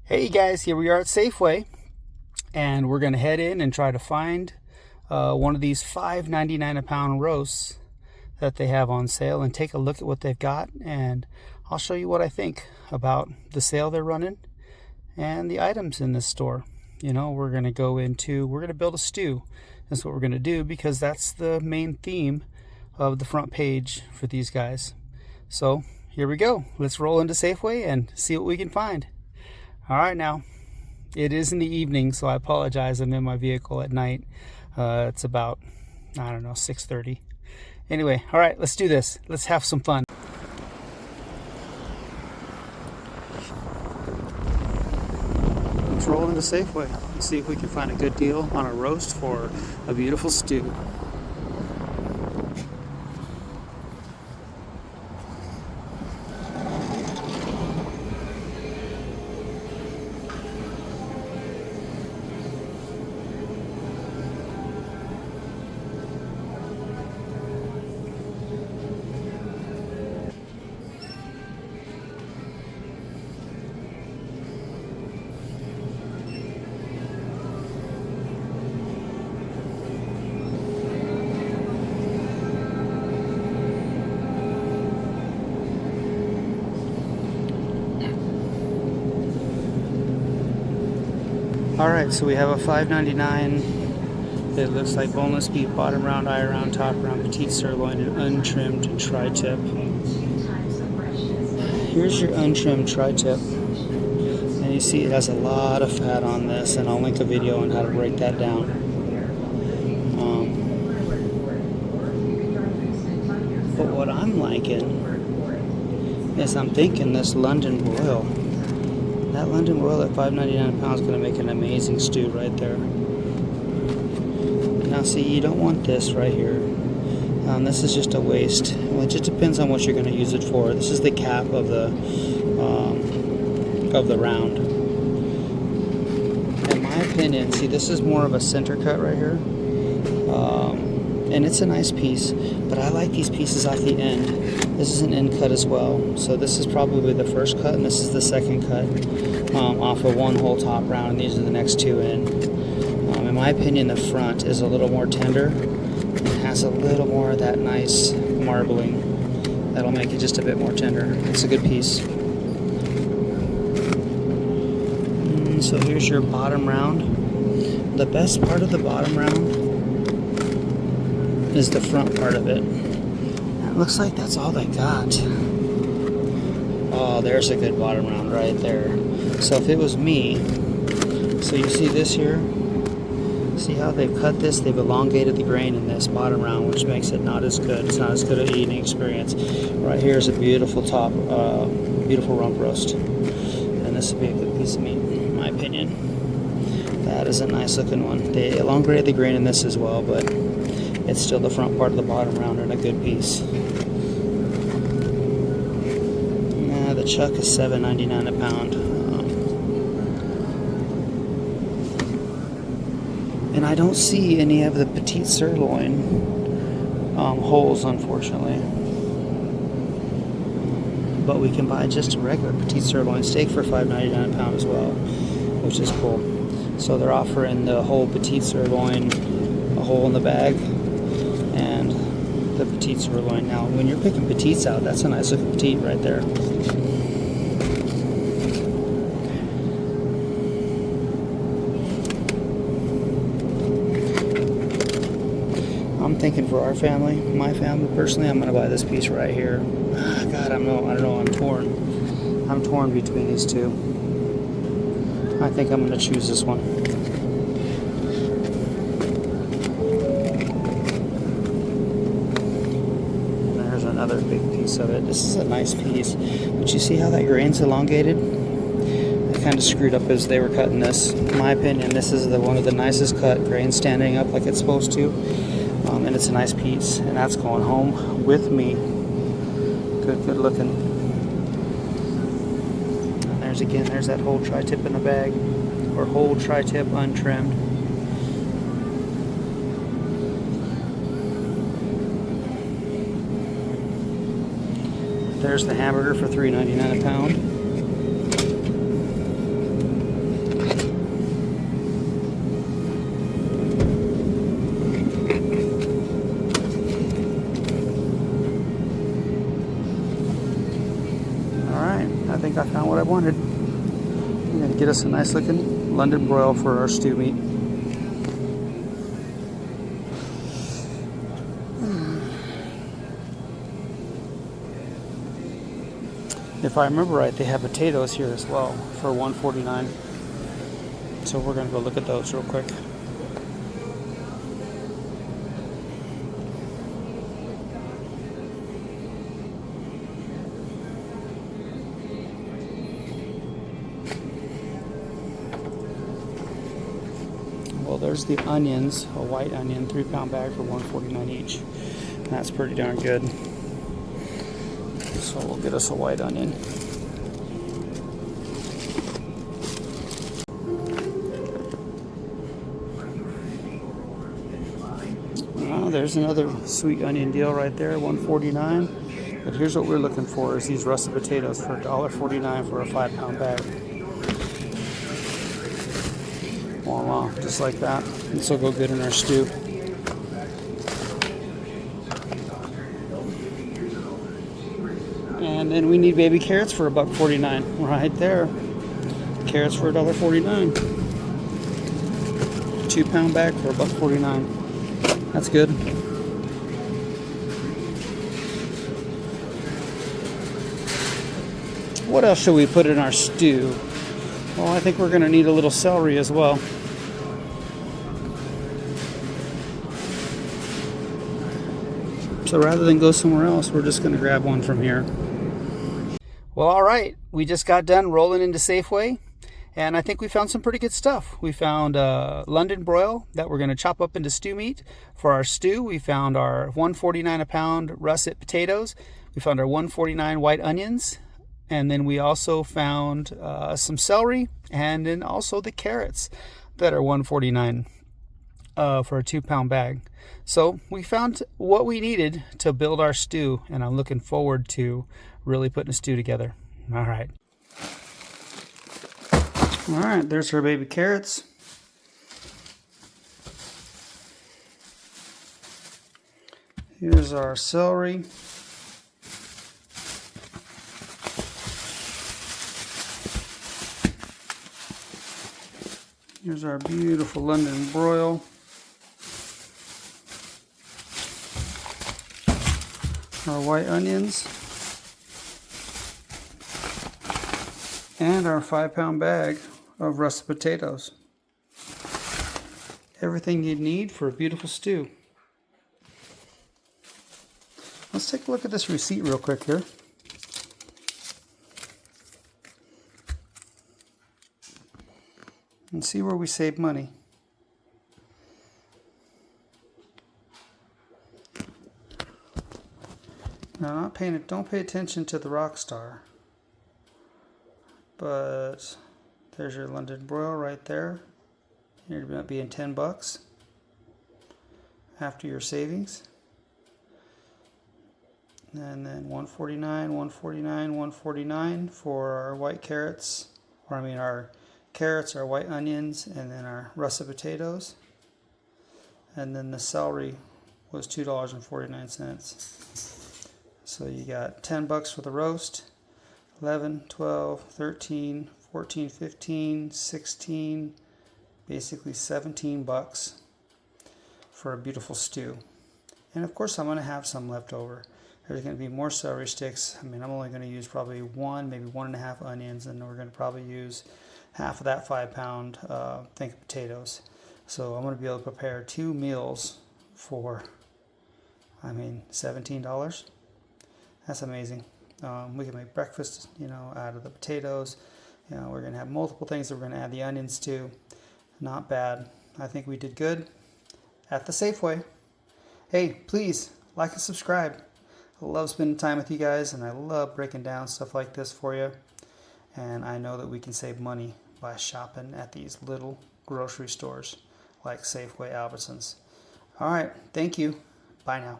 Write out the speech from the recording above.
Hey guys, here we are at Safeway, and we're going to head in and try to find one of these $5.99 a pound roasts that they have on sale and take a look at what they've got, and I'll show you what I think about the sale they're running and the items in this store. You know, we're going to build a stew. That's what we're going to do because that's the main theme of the front page for these guys. So here we go. Let's roll into Safeway and see what we can find. All right, now it is in the evening, so I apologize. I'm in my vehicle at night. It's about, I don't know, 6:30. Anyway, all right, let's do this. Let's have some fun. Let's roll into Safeway and see if we can find a good deal on a roast for a beautiful stew. Alright, so we have a $5.99. It looks like boneless beef, bottom round, eye round, top round, petite sirloin, and untrimmed tri-tip. Here's your untrimmed tri-tip. And you see it has a lot of fat on this, and I'll link a video on how to break that down. But what I'm liking is I'm thinking this London Broil. That London Broil at $5.99 a pound is going to make an amazing stew right there. Now see, you don't want this right here. This is just a waste. Well, it just depends on what you're going to use it for. This is the cap of the round. In my opinion, see, this is more of a center cut right here. And it's a nice piece, but I like these pieces off the end. This is an end cut as well. So this is probably the first cut, and this is the second cut off of one whole top round, and these are the next two in. In my opinion, the front is a little more tender. It has a little more of that nice marbling. That'll make it just a bit more tender. It's a good piece. So here's your bottom round. The best part of the bottom round is the front part of it. It looks like that's all they got. Oh, there's a good bottom round right there. So if it was me, so you see this here? See how they've cut this? They've elongated the grain in this bottom round, which makes it not as good. It's not as good an eating experience. Right here is a beautiful beautiful rump roast. And this would be a good piece of meat, in my opinion. That is a nice looking one. They elongated the grain in this as well, but it's still the front part of the bottom round and a good piece. The chuck is $7.99 a pound. And I don't see any of the petite sirloin holes, unfortunately. But we can buy just a regular petite sirloin steak for $5.99 a pound as well, which is cool. So they're offering the whole petite sirloin, a hole in the bag, and the petite sirloin. Now, when you're picking petites out, that's a nice looking petite right there. I'm thinking for our family, my family personally, I'm going to buy this piece right here. God, I don't know. I'm torn. I'm torn between these two. I think I'm going to choose this one. Another big piece of it. This is a nice piece, but you see how that grain's elongated? They kind of screwed up as they were cutting this. In my opinion, this is one of the nicest cut, grain standing up like it's supposed to, and it's a nice piece, and that's going home with me. Good looking. And there's that whole tri-tip in the bag, or whole tri-tip untrimmed. There's the hamburger for $3.99 a pound. wanted. I'm going to get us a nice looking London broil for our stew meat. If I remember right, they have potatoes here as well for $1.49. So we're going to go look at those real quick. Well, there's the onions, a white onion, 3-pound bag for $1.49 each. That's pretty darn good. So we'll get us a white onion. There's another sweet onion deal right there, $1.49. But here's what we're looking for: is these russet potatoes for $1.49 for a 5-pound bag. Voila, just like that. This will go good in our stew. And then we need baby carrots for $1.49 right there. Carrots for $1.49. 2-pound bag for $1.49. That's good. What else should we put in our stew? Well, I think we're going to need a little celery as well. So rather than go somewhere else, we're just going to grab one from here. Well, all right. We just got done rolling into Safeway, and I think we found some pretty good stuff. We found London broil that we're going to chop up into stew meat for our stew. We found our $1.49 a pound russet potatoes. We found our $1.49 white onions. And then we also found some celery, and then also the carrots that are $1.49 for a 2-pound bag. So we found what we needed to build our stew, and I'm looking forward to really putting a stew together. All right. All right, there's our baby carrots. Here's our celery. Here's our beautiful London broil. Our white onions. And our 5-pound bag of russet potatoes. Everything you need for a beautiful stew. Let's take a look at this receipt real quick here. And see where we save money. Now, don't pay attention to the rock star, but there's your London broil right there. You're going to be in $10 after your savings, and then $1.49, $1.49, $1.49 for our white carrots, or I mean our carrots, our white onions, and then our russet potatoes. And then the celery was $2.49. So you got $10 for the roast, 11, 12, 13, 14, 15, 16, basically $17 for a beautiful stew. And of course I'm going to have some left over. There's going to be more celery sticks. I mean, I'm only going to use probably one, maybe 1.5 onions, and we're going to probably use half of that 5-pound thing of potatoes. So I'm going to be able to prepare 2 meals for, I mean, $17. That's amazing. We can make breakfast, out of the potatoes. We're going to have multiple things that we're going to add the onions to. Not bad. I think we did good at the Safeway. Hey, please like and subscribe. I love spending time with you guys, and I love breaking down stuff like this for you. And I know that we can save money by shopping at these little grocery stores like Safeway, Albertsons. All right, thank you. Bye now.